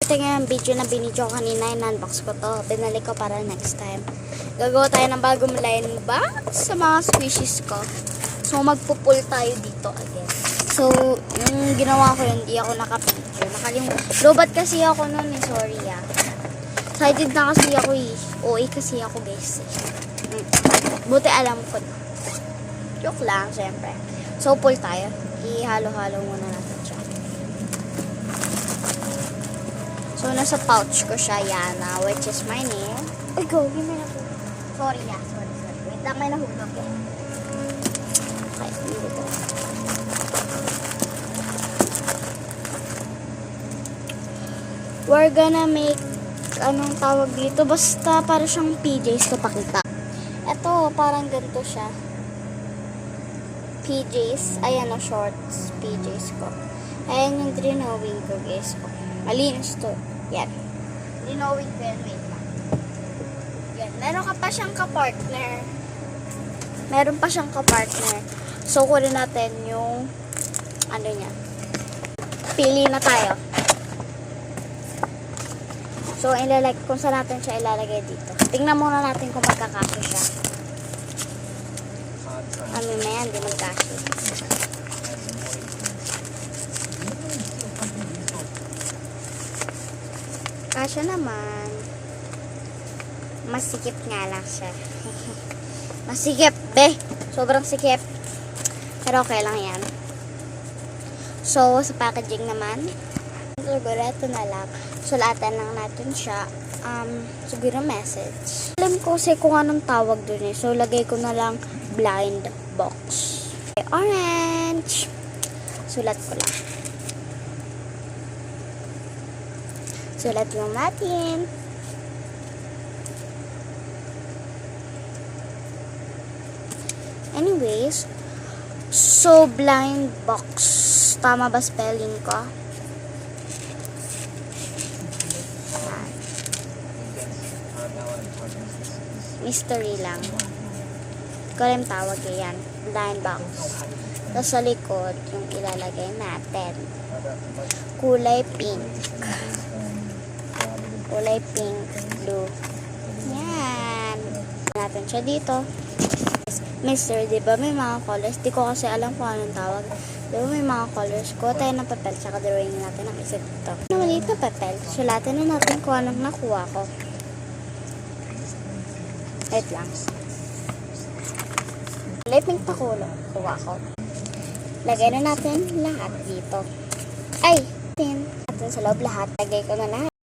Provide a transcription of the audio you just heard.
ito nga yung video na binidyo kanina. In-unbox ko to. Binalik ko para next time. Gagawa tayo ng bagong line box sa mga squishies ko. So, magpupull tayo dito again. So, yung ginawa ko yun, hindi ako nakapicture. Lobat kasi ako nun eh. Sorry ah. Excited na kasi ako eh. OA kasi ako guys. Buti alam ko na. Joke lang, syempre. So, pull tayo. Ihalo-halo muna natin siya. So, nasa pouch ko siya, Yana, which is my name. Ay, go, give me na po. Sorry, yeah. Sorry. Wait lang, may nahulog eh. Okay, dito. We're gonna make, anong tawag dito? Basta para siyang PJs ko pakita. Ito, parang ganito siya. PJs. Ayan o, shorts. PJs ko. Ayan yung drawing ko, guys. Malinis to. Yan. Drawing ko yan. Wait lang. Yan. Meron ka pa siyang ka-partner. Meron pa siyang ka-partner. So, kunin natin yung ano niya. Pili na tayo. So, kung saan natin siya ilalagay dito. Tingnan muna natin kung magkakasya siya. Ano na yan, di magkasya. Kasya naman. Masikip nga lang siya. Masikip, be. Sobrang sikip. Pero okay lang yan. So, sa packaging naman, siguro ito na lang. Sulatan lang natin siya. Siguro message. Alam ko kasi kung anong tawag dun eh. So, lagay ko na lang blind box. Okay, orange. Sulat ko lang. Sulat lang natin. Anyways, so blind box. Tama ba spelling ko? Mystery lang. Ko rin tawag yan. Blind box. Tapos sa likod, yung ilalagay natin. Kulay pink. Kulay pink, blue. Yan. Natin siya dito. Mystery, diba may mga colors? Di ko kasi alam kung anong tawag. Diba may mga colors? Kuha tayo ng papel, tsaka drawing natin ang isa dito. Maliit na papel. Sulatan na natin kung anong nakuha ko. Wait lang. Kulay pink pa kuha ko. Lagay na natin lahat dito. Ay! Natin sa loob lahat. Lagay ko na lahat.